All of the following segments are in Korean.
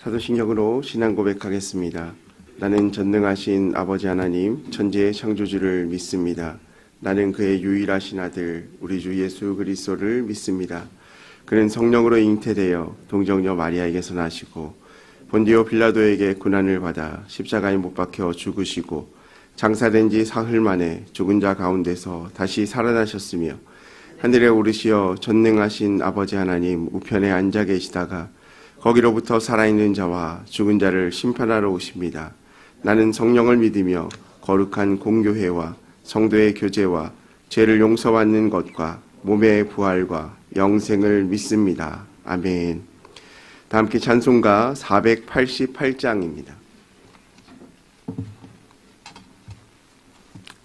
사도신경으로 신앙 고백하겠습니다. 나는 전능하신 아버지 하나님 천지의 창조주를 믿습니다. 나는 그의 유일하신 아들 우리 주 예수 그리스도를 믿습니다. 그는 성령으로 잉태되어 동정녀 마리아에게서 나시고 본디오 빌라도에게 고난을 받아 십자가에 못 박혀 죽으시고 장사된 지 사흘 만에 죽은 자 가운데서 다시 살아나셨으며 하늘에 오르시어 전능하신 아버지 하나님 우편에 앉아 계시다가 거기로부터 살아있는 자와 죽은 자를 심판하러 오십니다. 나는 성령을 믿으며 거룩한 공교회와 성도의 교제와 죄를 용서받는 것과 몸의 부활과 영생을 믿습니다. 아멘. 다 함께 찬송가 488장입니다.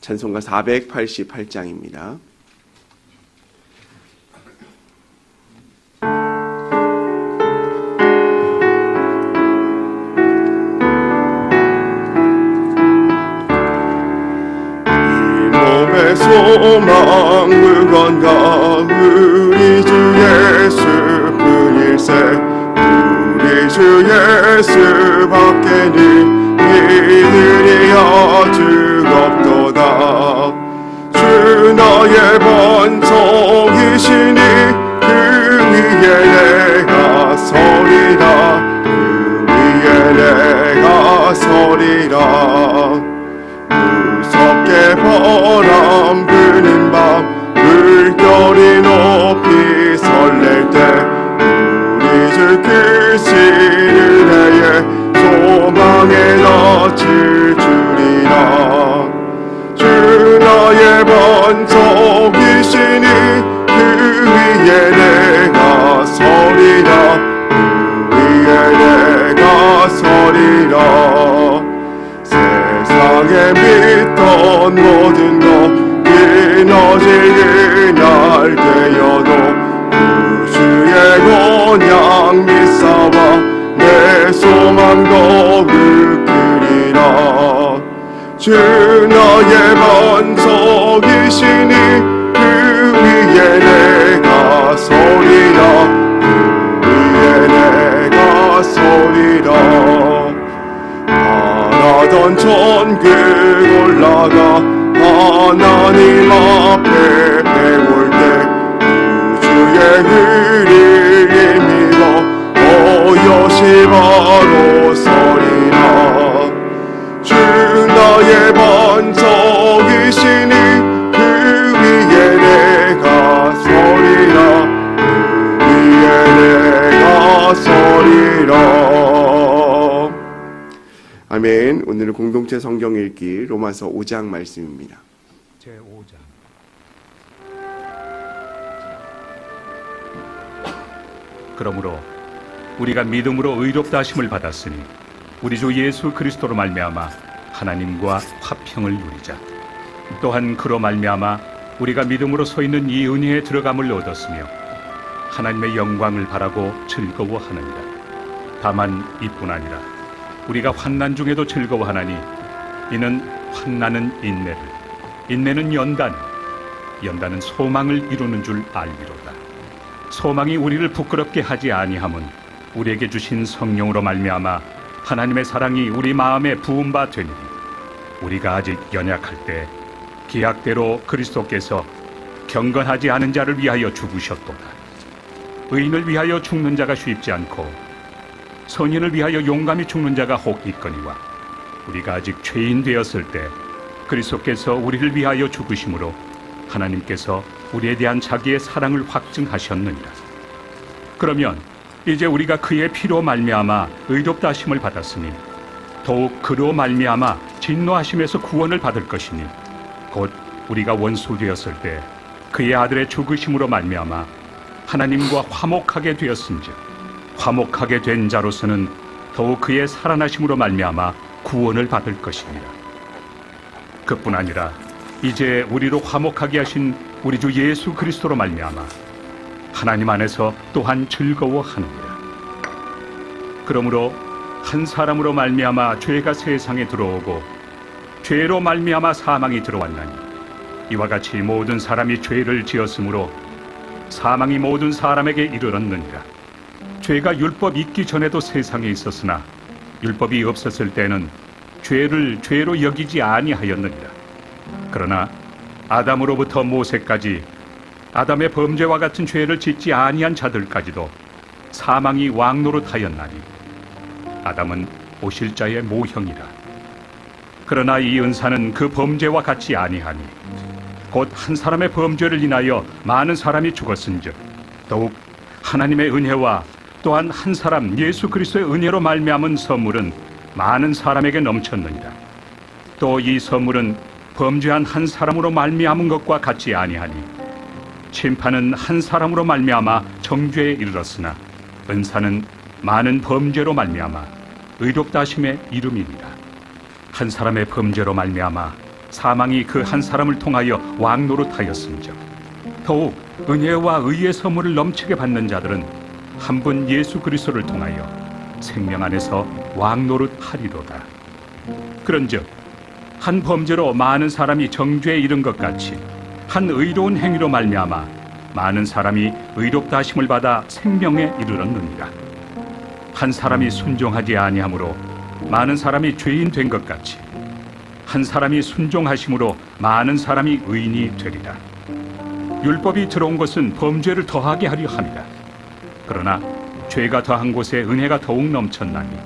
찬송가 488장입니다. 소망 무건가 우리 주 예수뿐일세. 우리 주 예수 밖에는 이들이 아주 없도다. 주 나의 반석이시니 그 위에 내가 서리라. 그 위에 내가 서리라. 무섭게 바람 부는 밤 물결이 높이 설렐 때 우리 주 크신 은혜에 소망에 낯을 주리라. 주 나의 반석이시니 그 위에 내가 서리라. 그 위에 내가 서리라. 세상에 믿던 모든 것 끊어질 날 되어도 구주의 언약 믿사와 내 소망 더욱 크리라. 주 나의 반석이시니 그 위에 내가 서리라. 그 위에 내가 서리라. 바라던 천국 올라가 하나님 앞에 배울 때 구주의 의를 힘입어 어여시 바로 서리라. 주 나의 반석이시니 그 위에 내가 서리라. 그 위에 내가 서리라. 아멘. 오늘은 공동체 성경 읽기 로마서 5장 말씀입니다. 제5장. 그러므로 우리가 믿음으로 의롭다 하심을 받았으니 우리 주 예수 그리스도로 말미암아 하나님과 화평을 누리자. 또한 그로 말미암아 우리가 믿음으로 서 있는 이 은혜에 들어감을 얻었으며 하나님의 영광을 바라고 즐거워하느니라. 다만 이뿐 아니라 우리가 환난 중에도 즐거워하나니 이는 환난은 인내를, 인내는 연단을, 연단은 소망을 이루는 줄 알미로다. 소망이 우리를 부끄럽게 하지 아니함은 우리에게 주신 성령으로 말미암아 하나님의 사랑이 우리 마음에 부은 바 되니 우리가 아직 연약할 때 기약대로 그리스도께서 경건하지 않은 자를 위하여 죽으셨도다. 의인을 위하여 죽는 자가 쉽지 않고 선인을 위하여 용감히 죽는 자가 혹 있거니와 우리가 아직 죄인 되었을 때 그리스도께서 우리를 위하여 죽으심으로 하나님께서 우리에 대한 자기의 사랑을 확증하셨느니라. 그러면 이제 우리가 그의 피로 말미암아 의롭다 하심을 받았으니 더욱 그로 말미암아 진노하심에서 구원을 받을 것이니 곧 우리가 원수 되었을 때 그의 아들의 죽으심으로 말미암아 하나님과 화목하게 되었은즉 화목하게 된 자로서는 더욱 그의 살아나심으로 말미암아 구원을 받을 것이니라. 그뿐 아니라 이제 우리로 화목하게 하신 우리 주 예수 그리스도로 말미암아 하나님 안에서 또한 즐거워하느니라. 그러므로 한 사람으로 말미암아 죄가 세상에 들어오고 죄로 말미암아 사망이 들어왔나니 이와 같이 모든 사람이 죄를 지었으므로 사망이 모든 사람에게 이르렀느니라. 죄가 율법 있기 전에도 세상에 있었으나 율법이 없었을 때는 죄를 죄로 여기지 아니하였느니라. 그러나 아담으로부터 모세까지 아담의 범죄와 같은 죄를 짓지 아니한 자들까지도 사망이 왕노릇하였나니 아담은 오실 자의 모형이라. 그러나 이 은사는 그 범죄와 같지 아니하니 곧 한 사람의 범죄를 인하여 많은 사람이 죽었은즉 더욱 하나님의 은혜와 또한 한 사람 예수 그리스도의 은혜로 말미암은 선물은 많은 사람에게 넘쳤느니라. 또 이 선물은 범죄한 한 사람으로 말미암은 것과 같지 아니하니 심판은 한 사람으로 말미암아 정죄에 이르렀으나 은사는 많은 범죄로 말미암아 의롭다 하심의 이름이니라. 한 사람의 범죄로 말미암아 사망이 그 한 사람을 통하여 왕노릇하였음즉 더욱 은혜와 의의 선물을 넘치게 받는 자들은 한 분 예수 그리스도를 통하여 생명 안에서 왕노릇하리로다. 그런즉 한 범죄로 많은 사람이 정죄에 이른 것 같이 한 의로운 행위로 말미암아 많은 사람이 의롭다 하심을 받아 생명에 이르렀느니라. 한 사람이 순종하지 아니하므로 많은 사람이 죄인 된 것 같이 한 사람이 순종하심으로 많은 사람이 의인이 되리라. 율법이 들어온 것은 범죄를 더하게 하려 함이라. 그러나 죄가 더한 곳에 은혜가 더욱 넘쳤나니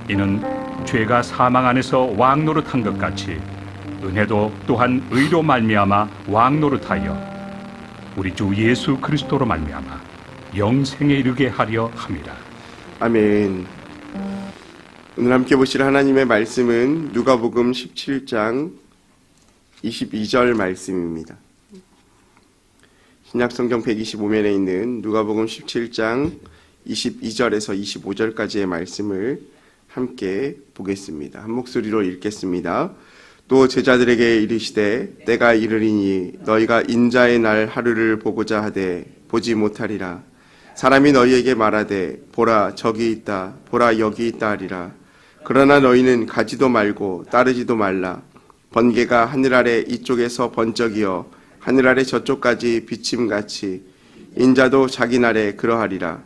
이는 죄가 사망 안에서 왕노릇한 것 같이 은혜도 또한 의로 말미암아 왕노릇하여 우리 주 예수 그리스도로 말미암아 영생에 이르게 하려 함이라. 아멘. 오늘 함께 보실 하나님의 말씀은 누가복음 17장 22절 말씀입니다. 신약성경 125면에 있는 누가복음 17장 22절에서 25절까지의 말씀을 함께 보겠습니다. 한 목소리로 읽겠습니다. 또 제자들에게 이르시되 때가 이르리니 너희가 인자의 날 하루를 보고자 하되 보지 못하리라. 사람이 너희에게 말하되 보라 저기 있다 보라 여기 있다 하리라. 그러나 너희는 가지도 말고 따르지도 말라. 번개가 하늘 아래 이쪽에서 번쩍이어 하늘 아래 저쪽까지 비침같이 인자도 자기 날에 그러하리라.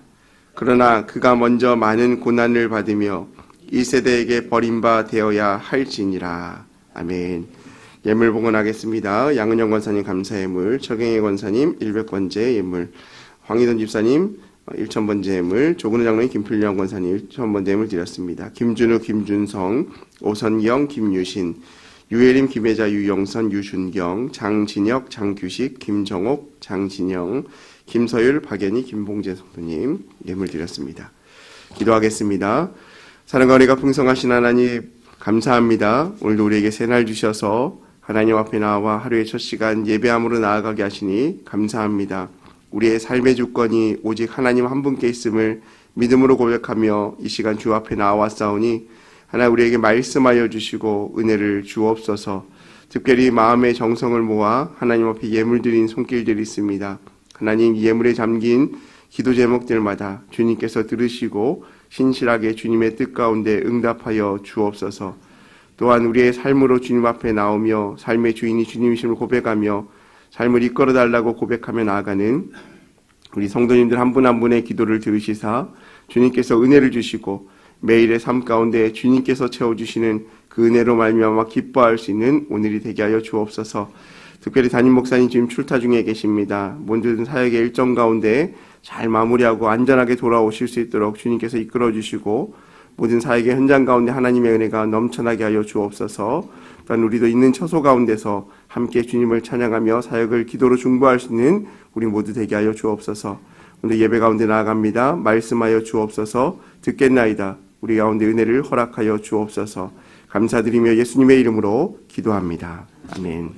그러나 그가 먼저 많은 고난을 받으며 이 세대에게 버림바 되어야 할지니라. 아멘. 예물 봉헌하겠습니다. 양은영 권사님 감사 예물, 최경혜 권사님 100번째 예물, 황희돈 집사님 1000번째 예물, 조근우 장로님, 김필령 권사님 1000번째 예물 드렸습니다. 김준우, 김준성, 오선경, 김유신, 유혜림, 김혜자, 유영선, 유준경, 장진혁, 장규식, 김정옥, 장진영, 김서율, 박연희, 김봉재 성도님 예물 드렸습니다. 기도하겠습니다. 사랑과 은혜가 풍성하신 하나님 감사합니다. 오늘도 우리에게 새날 주셔서 하나님 앞에 나와 하루의 첫 시간 예배함으로 나아가게 하시니 감사합니다. 우리의 삶의 주권이 오직 하나님 한 분께 있음을 믿음으로 고백하며 이 시간 주 앞에 나와싸우니 하나님 우리에게 말씀하여 주시고 은혜를 주옵소서. 특별히 마음의 정성을 모아 하나님 앞에 예물 드린 손길들이 있습니다. 하나님 예물에 잠긴 기도 제목들마다 주님께서 들으시고 신실하게 주님의 뜻 가운데 응답하여 주옵소서. 또한 우리의 삶으로 주님 앞에 나오며 삶의 주인이 주님이심을 고백하며 삶을 이끌어달라고 고백하며 나아가는 우리 성도님들 한 분 한 분의 기도를 들으시사 주님께서 은혜를 주시고 매일의 삶 가운데 주님께서 채워주시는 그 은혜로 말미암아 기뻐할 수 있는 오늘이 되게 하여 주옵소서. 특별히 담임 목사님 지금 출타 중에 계십니다. 모든 사역의 일정 가운데 잘 마무리하고 안전하게 돌아오실 수 있도록 주님께서 이끌어 주시고 모든 사역의 현장 가운데 하나님의 은혜가 넘쳐나게 하여 주옵소서. 또한 우리도 있는 처소 가운데서 함께 주님을 찬양하며 사역을 기도로 중보할 수 있는 우리 모두 되게 하여 주옵소서. 오늘 예배 가운데 나아갑니다. 말씀하여 주옵소서. 듣겠나이다. 우리 가운데 은혜를 허락하여 주옵소서. 감사드리며 예수님의 이름으로 기도합니다. 아멘.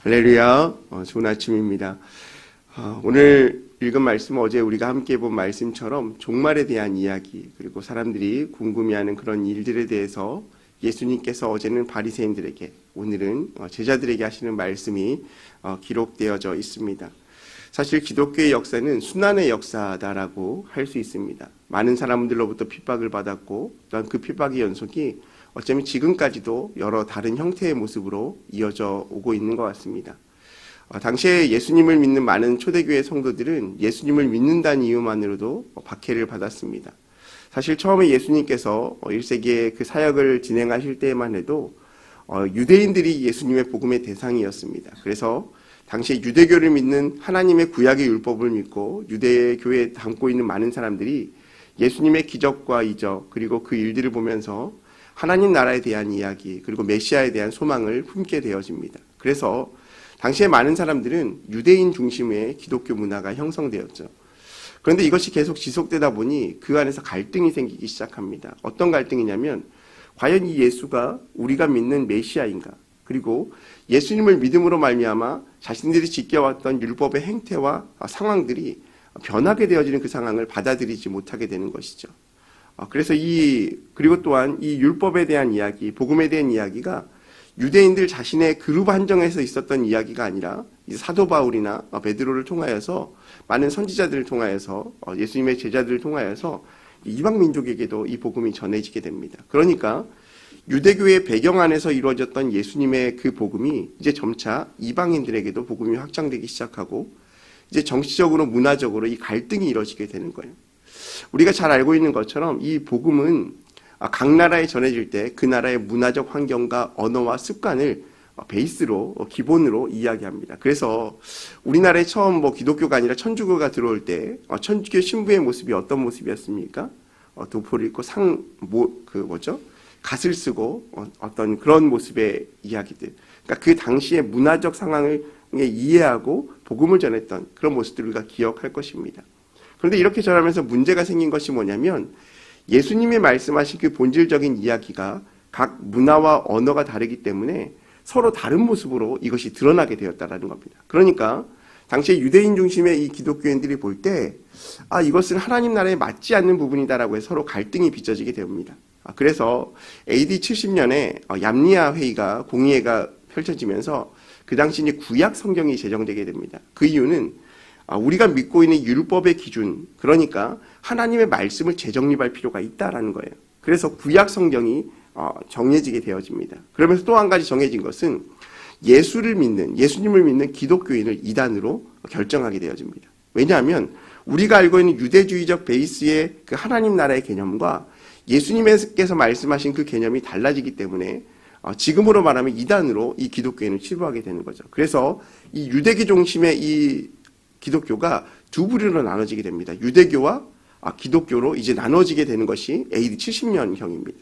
할렐루야. 좋은 아침입니다. 오늘 읽은 말씀은 어제 우리가 함께 본 말씀처럼 종말에 대한 이야기, 그리고 사람들이 궁금해하는 그런 일들에 대해서 예수님께서 어제는 바리새인들에게, 오늘은 제자들에게 하시는 말씀이 기록되어져 있습니다. 사실 기독교의 역사는 순환의 역사다라고 할 수 있습니다. 많은 사람들로부터 핍박을 받았고 또한 그 핍박의 연속이 어쩌면 지금까지도 여러 다른 형태의 모습으로 이어져 오고 있는 것 같습니다. 당시에 예수님을 믿는 많은 초대교회 성도들은 예수님을 믿는다는 이유만으로도 박해를 받았습니다. 사실 처음에 예수님께서 1세기에 그 사역을 진행하실 때만 해도 유대인들이 예수님의 복음의 대상이었습니다. 그래서 당시에 유대교를 믿는 하나님의 구약의 율법을 믿고 유대 교회에 담고 있는 많은 사람들이 예수님의 기적과 이적 그리고 그 일들을 보면서 하나님 나라에 대한 이야기 그리고 메시아에 대한 소망을 품게 되어집니다. 그래서 당시에 많은 사람들은 유대인 중심의 기독교 문화가 형성되었죠. 그런데 이것이 계속 지속되다 보니 그 안에서 갈등이 생기기 시작합니다. 어떤 갈등이냐면 과연 이 예수가 우리가 믿는 메시아인가? 그리고 예수님을 믿음으로 말미암아 자신들이 지켜왔던 율법의 행태와 상황들이 변하게 되어지는 그 상황을 받아들이지 못하게 되는 것이죠. 그래서 그리고 또한 이 율법에 대한 이야기, 복음에 대한 이야기가 유대인들 자신의 그룹 한정에서 있었던 이야기가 아니라 사도 바울이나 베드로를 통하여서 많은 선지자들을 통하여서 예수님의 제자들을 통하여서 이방 민족에게도 이 복음이 전해지게 됩니다. 그러니까 유대교의 배경 안에서 이루어졌던 예수님의 그 복음이 이제 점차 이방인들에게도 복음이 확장되기 시작하고 이제 정치적으로 문화적으로 이 갈등이 이루어지게 되는 거예요. 우리가 잘 알고 있는 것처럼 이 복음은 각 나라에 전해질 때 그 나라의 문화적 환경과 언어와 습관을 베이스로 기본으로 이야기합니다. 그래서 우리나라에 처음 기독교가 아니라 천주교가 들어올 때 천주교 신부의 모습이 어떤 모습이었습니까? 도포를 입고 갓을 쓰고 어떤 그런 모습의 이야기들. 그러니까 그 당시의 문화적 상황을 이해하고 복음을 전했던 그런 모습들을 우리가 기억할 것입니다. 그런데 이렇게 전하면서 문제가 생긴 것이 뭐냐면 예수님이 말씀하신 그 본질적인 이야기가 각 문화와 언어가 다르기 때문에 서로 다른 모습으로 이것이 드러나게 되었다라는 겁니다. 그러니까 당시에 유대인 중심의 이 기독교인들이 볼 때 이것은 하나님 나라에 맞지 않는 부분이다라고 해서 서로 갈등이 빚어지게 됩니다. 그래서 AD 70년에 얌리아 회의가 공의회가 펼쳐지면서 그 당시 이제 구약 성경이 제정되게 됩니다. 그 이유는 우리가 믿고 있는 율법의 기준, 그러니까 하나님의 말씀을 재정립할 필요가 있다라는 거예요. 그래서 구약 성경이 정해지게 되어집니다. 그러면서 또 한 가지 정해진 것은 예수님을 믿는 기독교인을 이단으로 결정하게 되어집니다. 왜냐하면 우리가 알고 있는 유대주의적 베이스의 그 하나님 나라의 개념과 예수님께서 말씀하신 그 개념이 달라지기 때문에 지금으로 말하면 이단으로 이 기독교인을 치부하게 되는 거죠. 그래서 이 유대교 중심의 이 기독교가 두 부류로 나눠지게 됩니다. 유대교와 기독교로 이제 나눠지게 되는 것이 AD 70년형입니다.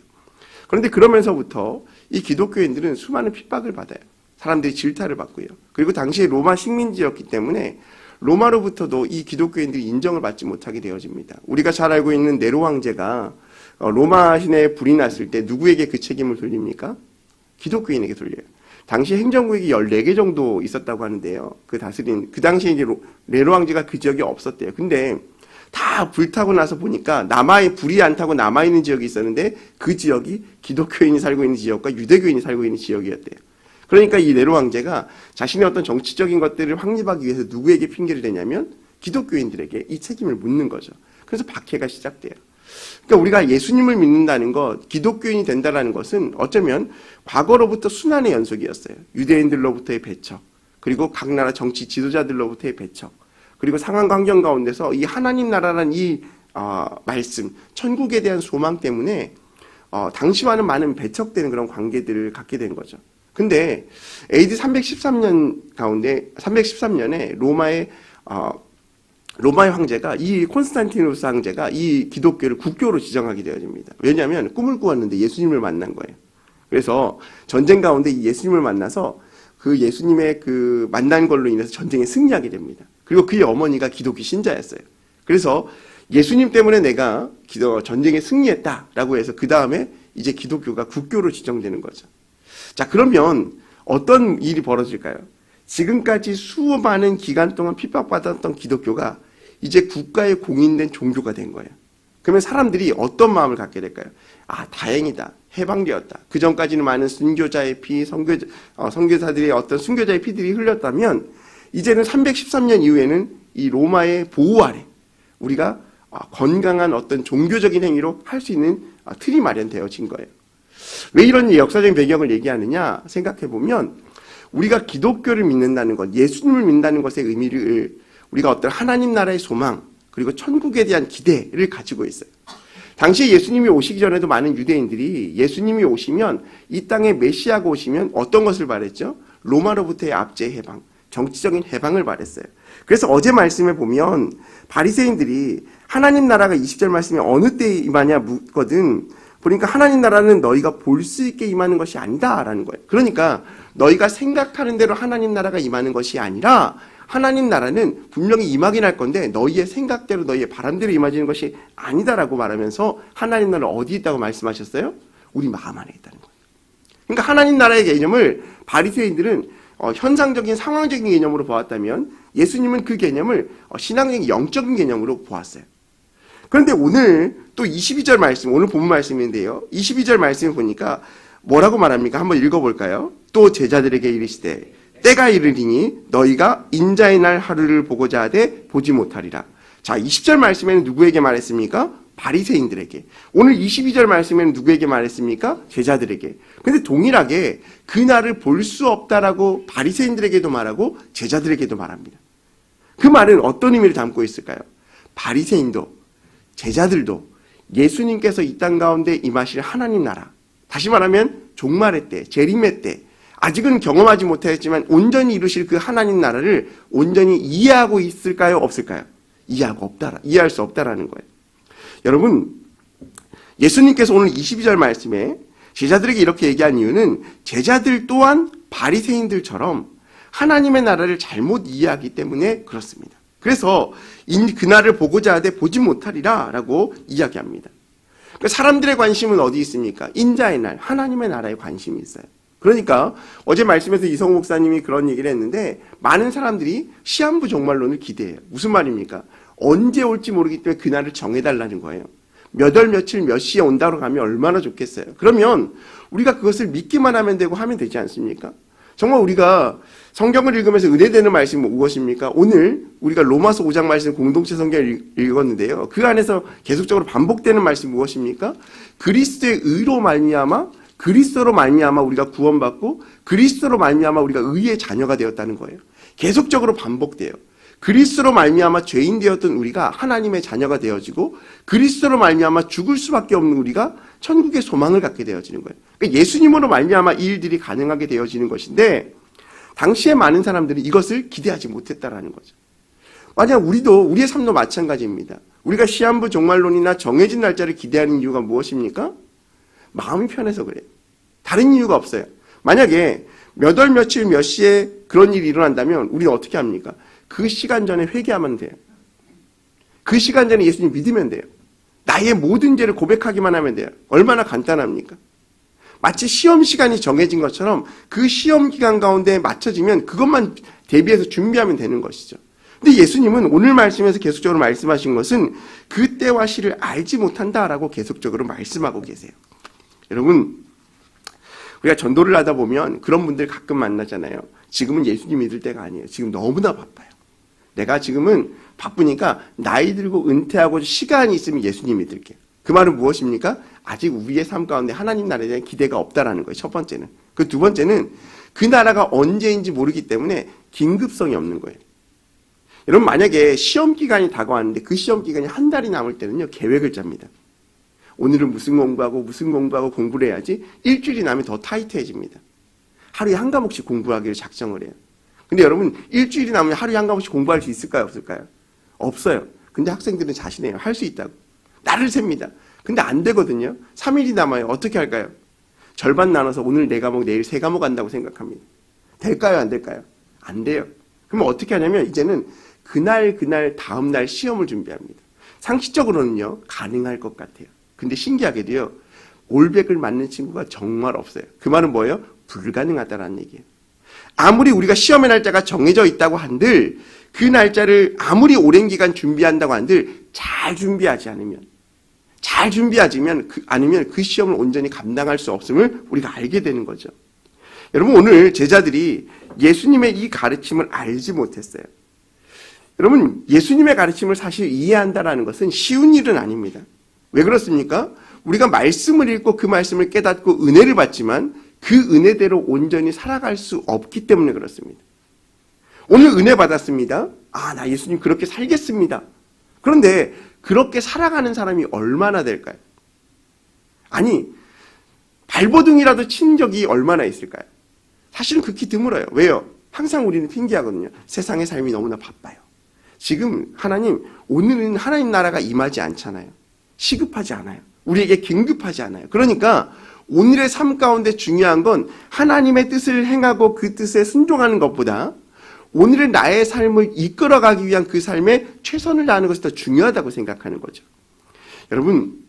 그런데 그러면서부터 이 기독교인들은 수많은 핍박을 받아요. 사람들이 질타를 받고요. 그리고 당시에 로마 식민지였기 때문에 로마로부터도 이 기독교인들이 인정을 받지 못하게 되어집니다. 우리가 잘 알고 있는 네로 왕제가 로마 시내에 불이 났을 때 누구에게 그 책임을 돌립니까? 기독교인에게 돌려요. 당시 행정구역이 14개 정도 있었다고 하는데요. 그 당시에 이제 네로 왕제가 그 지역이 없었대요. 근데 다 불타고 나서 보니까 불이 안 타고 남아있는 지역이 있었는데 그 지역이 기독교인이 살고 있는 지역과 유대교인이 살고 있는 지역이었대요. 그러니까 이 네로 왕제가 자신의 어떤 정치적인 것들을 확립하기 위해서 누구에게 핑계를 대냐면 기독교인들에게 이 책임을 묻는 거죠. 그래서 박해가 시작돼요. 그러니까 우리가 예수님을 믿는다는 것, 기독교인이 된다는 것은 어쩌면 과거로부터 순환의 연속이었어요. 유대인들로부터의 배척, 그리고 각 나라 정치 지도자들로부터의 배척, 그리고 상황 환경 가운데서 이 하나님 나라라는 이 말씀, 천국에 대한 소망 때문에 당시와는 많은 배척되는 그런 관계들을 갖게 된 거죠. 근데 AD 313년에 로마의 황제가 이 콘스탄티누스 황제가 이 기독교를 국교로 지정하게 되어집니다. 왜냐하면 꿈을 꾸었는데 예수님을 만난 거예요. 그래서 전쟁 가운데 이 예수님을 만나서 그 예수님의 그 만난 걸로 인해서 전쟁에 승리하게 됩니다. 그리고 그의 어머니가 기독교 신자였어요. 그래서 예수님 때문에 내가 전쟁에 승리했다라고 해서 그 다음에 이제 기독교가 국교로 지정되는 거죠. 자, 그러면 어떤 일이 벌어질까요? 지금까지 수많은 기간 동안 핍박받았던 기독교가 이제 국가에 공인된 종교가 된 거예요. 그러면 사람들이 어떤 마음을 갖게 될까요? 다행이다. 해방되었다. 그 전까지는 많은 순교자의 피, 선교사들의 어떤 순교자의 피들이 흘렸다면 이제는 313년 이후에는 이 로마의 보호 아래 우리가 건강한 어떤 종교적인 행위로 할 수 있는 틀이 마련되어진 거예요. 왜 이런 역사적인 배경을 얘기하느냐 생각해보면 우리가 기독교를 믿는다는 것, 예수님을 믿는다는 것의 의미를 우리가 어떤 하나님 나라의 소망, 그리고 천국에 대한 기대를 가지고 있어요. 당시에 예수님이 오시기 전에도 많은 유대인들이 예수님이 오시면 이 땅에 메시아가 오시면 어떤 것을 바랬죠? 로마로부터의 압제 해방, 정치적인 해방을 바랬어요. 그래서 어제 말씀에 보면 바리새인들이 하나님 나라가 20절 말씀에 어느 때에 임하냐 묻거든. 그러니까 하나님 나라는 너희가 볼 수 있게 임하는 것이 아니다라는 거예요. 그러니까 너희가 생각하는 대로 하나님 나라가 임하는 것이 아니라 하나님 나라는 분명히 임하긴 할 건데 너희의 생각대로 너희의 바람대로 임하지는 것이 아니다라고 말하면서 하나님 나라 어디 있다고 말씀하셨어요? 우리 마음 안에 있다는 거예요. 그러니까 하나님 나라의 개념을 바리새인들은 현상적인 상황적인 개념으로 보았다면 예수님은 그 개념을 신앙적인 영적인 개념으로 보았어요. 그런데 오늘 또 22절 말씀, 오늘 본문 말씀인데요. 22절 말씀을 보니까 뭐라고 말합니까? 한번 읽어볼까요? 또 제자들에게 이르시되 때가 이르리니 너희가 인자의 날 하루를 보고자 하되 보지 못하리라. 자, 20절 말씀에는 누구에게 말했습니까? 바리새인들에게. 오늘 22절 말씀에는 누구에게 말했습니까? 제자들에게. 근데 동일하게 그 날을 볼 수 없다라고 바리새인들에게도 말하고 제자들에게도 말합니다. 그 말은 어떤 의미를 담고 있을까요? 바리새인도 제자들도 예수님께서 이 땅 가운데 임하실 하나님 나라, 다시 말하면 종말의 때, 재림의 때, 아직은 경험하지 못했지만 온전히 이루실 그 하나님 나라를 온전히 이해하고 있을까요? 없을까요? 이해할 수 없다라는 거예요. 여러분, 예수님께서 오늘 22절 말씀에 제자들에게 이렇게 얘기한 이유는 제자들 또한 바리새인들처럼 하나님의 나라를 잘못 이해하기 때문에 그렇습니다. 그래서 그날을 보고자 하되 보지 못하리라 라고 이야기합니다. 그러니까 사람들의 관심은 어디 있습니까? 인자의 날, 하나님의 나라에 관심이 있어요. 그러니까 어제 말씀에서 이성호 목사님이 그런 얘기를 했는데 많은 사람들이 시한부 종말론을 기대해요. 무슨 말입니까? 언제 올지 모르기 때문에 그날을 정해달라는 거예요. 몇 월 며칠 몇 시에 온다고 하면 얼마나 좋겠어요. 그러면 우리가 그것을 믿기만 하면 되고 하면 되지 않습니까? 정말 우리가 성경을 읽으면서 은혜되는 말씀은 무엇입니까? 오늘 우리가 로마서 5장 말씀 공동체 성경을 읽었는데요. 그 안에서 계속적으로 반복되는 말씀이 무엇입니까? 그리스도의 의로 말미암아 그리스도로 말미암아 우리가 구원받고 그리스도로 말미암아 우리가 의의 자녀가 되었다는 거예요. 계속적으로 반복돼요. 그리스도로 말미암아 죄인 되었던 우리가 하나님의 자녀가 되어지고 그리스도로 말미암아 죽을 수밖에 없는 우리가 천국의 소망을 갖게 되어지는 거예요. 그러니까 예수님으로 말미암아 이 일들이 가능하게 되어지는 것인데 당시에 많은 사람들이 이것을 기대하지 못했다라는 거죠. 만약 우리의 삶도 마찬가지입니다. 우리가 시한부 종말론이나 정해진 날짜를 기대하는 이유가 무엇입니까? 마음이 편해서 그래요. 다른 이유가 없어요. 만약에 몇 월 며칠 몇 시에 그런 일이 일어난다면 우리는 어떻게 합니까? 그 시간 전에 회개하면 돼요. 그 시간 전에 예수님 믿으면 돼요. 나의 모든 죄를 고백하기만 하면 돼요. 얼마나 간단합니까? 마치 시험 시간이 정해진 것처럼 그 시험 기간 가운데 맞춰지면 그것만 대비해서 준비하면 되는 것이죠. 근데 예수님은 오늘 말씀에서 계속적으로 말씀하신 것은 그 때와 시를 알지 못한다라고 계속적으로 말씀하고 계세요. 여러분, 우리가 전도를 하다 보면 그런 분들 가끔 만나잖아요. 지금은 예수님 믿을 때가 아니에요. 지금 너무나 바빠요. 내가 지금은 바쁘니까 나이 들고 은퇴하고 시간이 있으면 예수님 믿을게요. 그 말은 무엇입니까? 아직 우리의 삶 가운데 하나님 나라에 대한 기대가 없다라는 거예요. 첫 번째는. 그 두 번째는 그 나라가 언제인지 모르기 때문에 긴급성이 없는 거예요. 여러분, 만약에 시험 기간이 다가왔는데 그 시험 기간이 한 달이 남을 때는요, 계획을 짭니다. 오늘은 무슨 공부하고 공부를 해야지 일주일이 나면 더 타이트해집니다. 하루에 한 과목씩 공부하기를 작정을 해요. 근데 여러분, 일주일이 남으면 하루에 한 과목씩 공부할 수 있을까요? 없을까요? 없어요. 근데 학생들은 자신해요. 할 수 있다고. 날을 셉니다. 근데 안 되거든요. 3일이 남아요. 어떻게 할까요? 절반 나눠서 오늘 4과목, 내일 3과목 한다고 생각합니다. 될까요? 안 될까요? 안 돼요. 그러면 어떻게 하냐면 이제는 그날 다음날 시험을 준비합니다. 상식적으로는요, 가능할 것 같아요. 근데 신기하게도요, 올백을 맞는 친구가 정말 없어요. 그 말은 뭐예요? 불가능하다라는 얘기예요. 아무리 우리가 시험의 날짜가 정해져 있다고 한들 그 날짜를 아무리 오랜 기간 준비한다고 한들 잘 준비하지 않으면 그 시험을 온전히 감당할 수 없음을 우리가 알게 되는 거죠. 여러분, 오늘 제자들이 예수님의 이 가르침을 알지 못했어요. 여러분, 예수님의 가르침을 사실 이해한다는 것은 쉬운 일은 아닙니다. 왜 그렇습니까? 우리가 말씀을 읽고 그 말씀을 깨닫고 은혜를 받지만 그 은혜대로 온전히 살아갈 수 없기 때문에 그렇습니다. 오늘 은혜 받았습니다. 나 예수님 그렇게 살겠습니다. 그런데 그렇게 살아가는 사람이 얼마나 될까요? 아니, 발버둥이라도 친 적이 얼마나 있을까요? 사실은 극히 드물어요. 왜요? 항상 우리는 핑계하거든요. 세상의 삶이 너무나 바빠요. 지금 하나님, 오늘은 하나님 나라가 임하지 않잖아요. 시급하지 않아요. 우리에게 긴급하지 않아요. 그러니까 오늘의 삶 가운데 중요한 건 하나님의 뜻을 행하고 그 뜻에 순종하는 것보다 오늘의 나의 삶을 이끌어가기 위한 그 삶에 최선을 다하는 것이 더 중요하다고 생각하는 거죠. 여러분,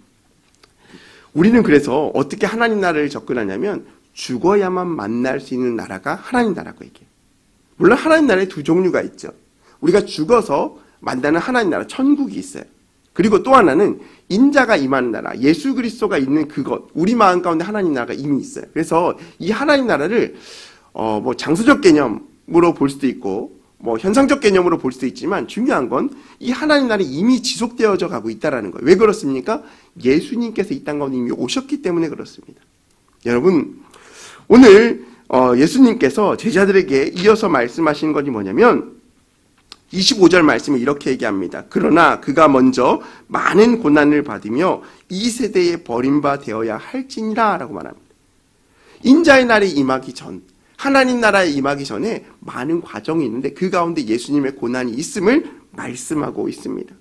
우리는 그래서 어떻게 하나님 나라를 접근하냐면 죽어야만 만날 수 있는 나라가 하나님 나라고 얘기해요. 물론 하나님 나라에 두 종류가 있죠. 우리가 죽어서 만나는 하나님 나라, 천국이 있어요. 그리고 또 하나는 인자가 임하는 나라, 예수 그리스도가 있는 그것, 우리 마음 가운데 하나님 나라가 이미 있어요. 그래서 이 하나님 나라를 장소적 개념으로 볼 수도 있고 현상적 개념으로 볼 수도 있지만 중요한 건 이 하나님 나라는 이미 지속되어져 가고 있다는 거예요. 왜 그렇습니까? 예수님께서 이 땅 가운데 이미 오셨기 때문에 그렇습니다. 여러분, 오늘 예수님께서 제자들에게 이어서 말씀하신 것이 뭐냐면 25절 말씀에 이렇게 얘기합니다. 그러나 그가 먼저 많은 고난을 받으며 이 세대에 버림바 되어야 할지니라 라고 말합니다. 인자의 날이 임하기 전, 하나님 나라에 임하기 전에 많은 과정이 있는데 그 가운데 예수님의 고난이 있음을 말씀하고 있습니다.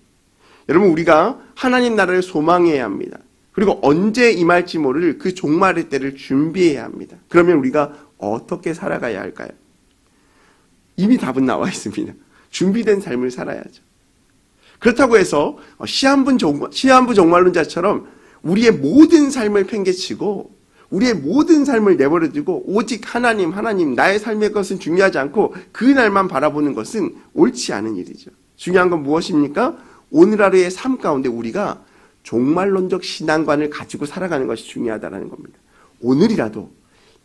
여러분, 우리가 하나님 나라를 소망해야 합니다. 그리고 언제 임할지 모를 그 종말의 때를 준비해야 합니다. 그러면 우리가 어떻게 살아가야 할까요? 이미 답은 나와 있습니다. 준비된 삶을 살아야죠. 그렇다고 해서 시한부 종말론자처럼 우리의 모든 삶을 팽개치고 우리의 모든 삶을 내버려두고 오직 하나님 나의 삶의 것은 중요하지 않고 그날만 바라보는 것은 옳지 않은 일이죠. 중요한 건 무엇입니까? 오늘 하루의 삶 가운데 우리가 종말론적 신앙관을 가지고 살아가는 것이 중요하다는 겁니다. 오늘이라도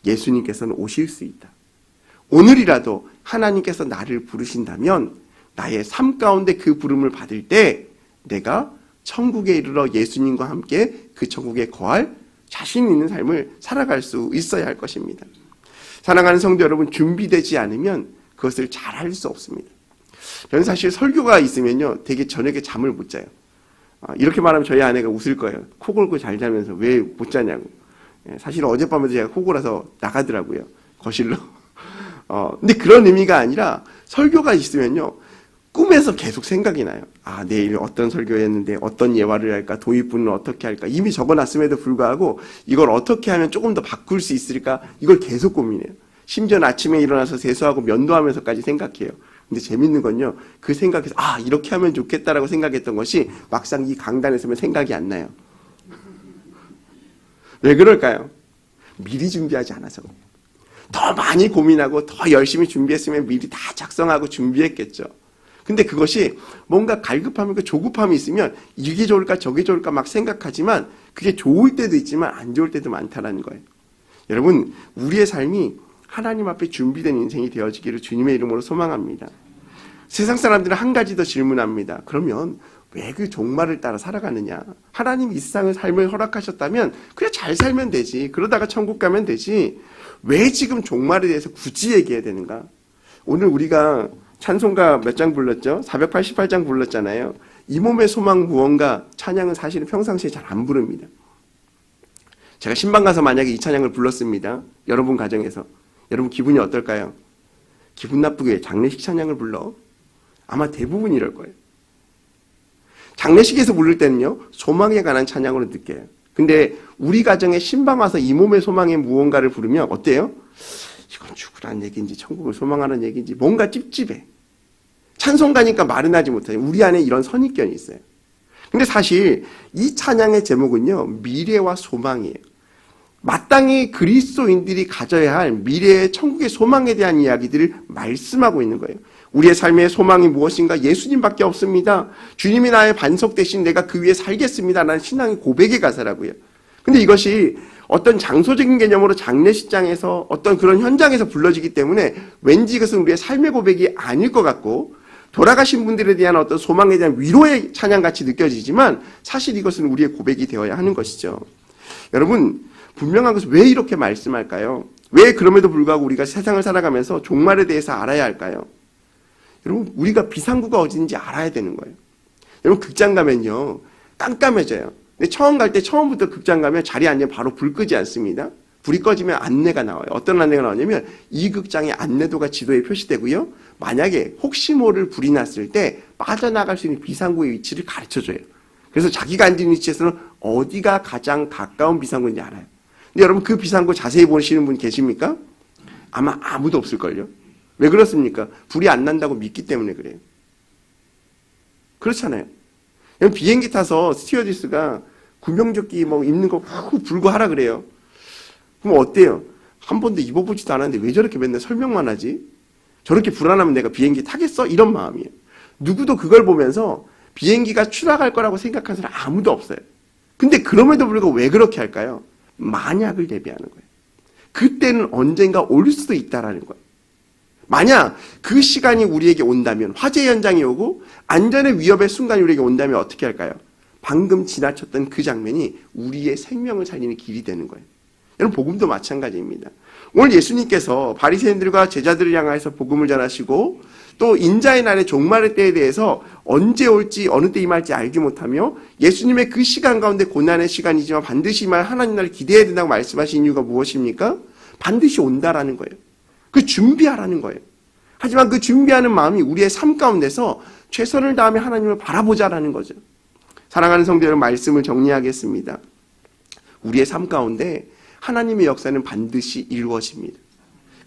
예수님께서는 오실 수 있다. 오늘이라도 하나님께서 나를 부르신다면 나의 삶 가운데 그 부름을 받을 때 내가 천국에 이르러 예수님과 함께 그 천국에 거할 자신 있는 삶을 살아갈 수 있어야 할 것입니다. 사랑하는 성도 여러분, 준비되지 않으면 그것을 잘 할 수 없습니다. 저는 사실 설교가 있으면요 되게 저녁에 잠을 못 자요. 이렇게 말하면 저희 아내가 웃을 거예요. 코 골고 잘 자면서 왜 못 자냐고. 사실 어젯밤에도 제가 코 골아서 나가더라고요, 거실로. 근데 그런 의미가 아니라 설교가 있으면요 꿈에서 계속 생각이 나요. 내일 어떤 설교였는데 어떤 예화를 할까, 도입부는 어떻게 할까, 이미 적어놨음에도 불구하고 이걸 어떻게 하면 조금 더 바꿀 수 있을까, 이걸 계속 고민해요. 심지어는 아침에 일어나서 세수하고 면도하면서까지 생각해요. 근데 재밌는 건요, 그 생각에서 이렇게 하면 좋겠다라고 생각했던 것이 막상 이 강단에 서면 생각이 안 나요. 왜 그럴까요? 미리 준비하지 않아서. 더 많이 고민하고 더 열심히 준비했으면 미리 다 작성하고 준비했겠죠. 근데 그것이 뭔가 갈급함이고 조급함이 있으면 이게 좋을까 저게 좋을까 막 생각하지만 그게 좋을 때도 있지만 안 좋을 때도 많다는 거예요. 여러분, 우리의 삶이 하나님 앞에 준비된 인생이 되어지기를 주님의 이름으로 소망합니다. 세상 사람들은 한 가지 더 질문합니다. 그러면 왜 그 종말을 따라 살아가느냐? 하나님이 이 세상의 삶을 허락하셨다면 그래 잘 살면 되지. 그러다가 천국 가면 되지. 왜 지금 종말에 대해서 굳이 얘기해야 되는가? 오늘 우리가 찬송가 몇 장 불렀죠? 488장 불렀잖아요. 이 몸의 소망 무언가 찬양은 사실은 평상시에 잘 안 부릅니다. 제가 신방 가서 만약에 이 찬양을 불렀습니다. 여러분 가정에서. 여러분 기분이 어떨까요? 기분 나쁘게 장례식 찬양을 불러? 아마 대부분 이럴 거예요. 장례식에서 부를 때는요, 소망에 관한 찬양으로 느껴요. 근데 우리 가정에 신방 와서 이 몸의 소망의 무언가를 부르면 어때요? 이건 죽으라는 얘기인지 천국을 소망하는 얘기인지 뭔가 찝찝해. 찬송가니까 말은 하지 못해요. 우리 안에 이런 선입견이 있어요. 근데 사실 이 찬양의 제목은요, 미래와 소망이에요. 마땅히 그리스도인들이 가져야 할 미래의 천국의 소망에 대한 이야기들을 말씀하고 있는 거예요. 우리의 삶의 소망이 무엇인가? 예수님밖에 없습니다. 주님이 나의 반석 대신 내가 그 위에 살겠습니다. 라는 신앙의 고백의 가사라고요. 근데 이것이 어떤 장소적인 개념으로 장례식장에서 어떤 그런 현장에서 불러지기 때문에 왠지 이것은 우리의 삶의 고백이 아닐 것 같고 돌아가신 분들에 대한 어떤 소망에 대한 위로의 찬양같이 느껴지지만 사실 이것은 우리의 고백이 되어야 하는 것이죠. 여러분, 분명한 것은 왜 이렇게 말씀할까요? 왜 그럼에도 불구하고 우리가 세상을 살아가면서 종말에 대해서 알아야 할까요? 여러분, 우리가 비상구가 어딘지 알아야 되는 거예요. 여러분, 극장 가면요, 깜깜해져요. 근데 처음 갈 때 처음부터 극장 가면 자리에 앉으면 바로 불 끄지 않습니다. 불이 꺼지면 안내가 나와요. 어떤 안내가 나오냐면 이 극장의 안내도가 지도에 표시되고요. 만약에 혹시 모를 불이 났을 때 빠져나갈 수 있는 비상구의 위치를 가르쳐줘요. 그래서 자기가 앉은 위치에서는 어디가 가장 가까운 비상구인지 알아요. 근데 여러분, 그 비상구 자세히 보시는 분 계십니까? 아마 아무도 없을걸요. 왜 그렇습니까? 불이 안 난다고 믿기 때문에 그래요. 그렇잖아요. 비행기 타서 스튜어디스가 구명조끼 뭐 입는 거 후 불고 하라 그래요. 그럼 어때요? 한 번도 입어보지도 않았는데 왜 저렇게 맨날 설명만 하지? 저렇게 불안하면 내가 비행기 타겠어? 이런 마음이에요. 누구도 그걸 보면서 비행기가 추락할 거라고 생각한 사람 아무도 없어요. 근데 그럼에도 불구하고 왜 그렇게 할까요? 만약을 대비하는 거예요. 그때는 언젠가 올 수도 있다라는 거예요. 만약 그 시간이 우리에게 온다면, 화재 현장이 오고 안전의 위협의 순간이 우리에게 온다면 어떻게 할까요? 방금 지나쳤던 그 장면이 우리의 생명을 살리는 길이 되는 거예요. 여러분, 복음도 마찬가지입니다. 오늘 예수님께서 바리새인들과 제자들을 향해서 복음을 전하시고 또 인자의 날의 종말의 때에 대해서 언제 올지 어느 때 임할지 알지 못하며 예수님의 그 시간 가운데 고난의 시간이지만 반드시 임할 하나님 나라를 기대해야 된다고 말씀하신 이유가 무엇입니까? 반드시 온다라는 거예요. 그 준비하라는 거예요. 하지만 그 준비하는 마음이 우리의 삶 가운데서 최선을 다하며 하나님을 바라보자라는 거죠. 사랑하는 성도 여러분, 말씀을 정리하겠습니다. 우리의 삶 가운데 하나님의 역사는 반드시 이루어집니다.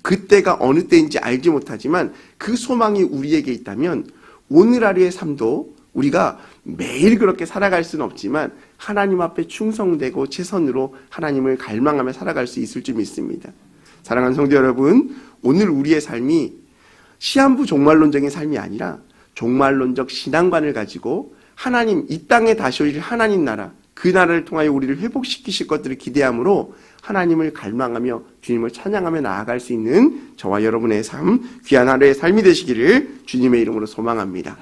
그때가 어느 때인지 알지 못하지만 그 소망이 우리에게 있다면 오늘 하루의 삶도 우리가 매일 그렇게 살아갈 수는 없지만 하나님 앞에 충성되고 최선으로 하나님을 갈망하며 살아갈 수 있을 줄 믿습니다. 사랑하는 성도 여러분, 오늘 우리의 삶이 시한부 종말론적인 삶이 아니라 종말론적 신앙관을 가지고 하나님, 이 땅에 다시 오실 하나님 나라, 그 나라를 통하여 우리를 회복시키실 것들을 기대함으로 하나님을 갈망하며 주님을 찬양하며 나아갈 수 있는 저와 여러분의 삶, 귀한 하루의 삶이 되시기를 주님의 이름으로 소망합니다.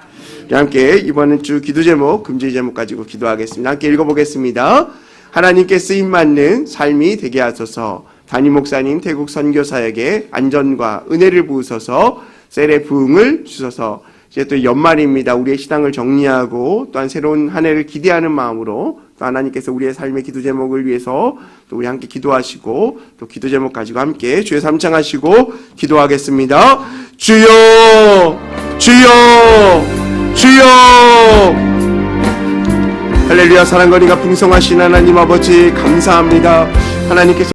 우리 함께 이번 주 기도 제목, 금주의 제목 가지고 기도하겠습니다. 함께 읽어보겠습니다. 하나님께 쓰임받는 삶이 되게 하소서. 담임 목사님, 태국 선교사에게 안전과 은혜를 부으소서. 셀의 부흥을 주소서. 이제 또 연말입니다. 우리의 신앙을 정리하고 또한 새로운 한 해를 기대하는 마음으로 또 하나님께서 우리의 삶의 기도 제목을 위해서 또 우리 함께 기도하시고 또 기도 제목 가지고 함께 주의 삼창하시고 기도하겠습니다. 주여, 주여, 주여. 할렐루야. 사랑과 은혜가 풍성하신 하나님 아버지 감사합니다. 하나님께서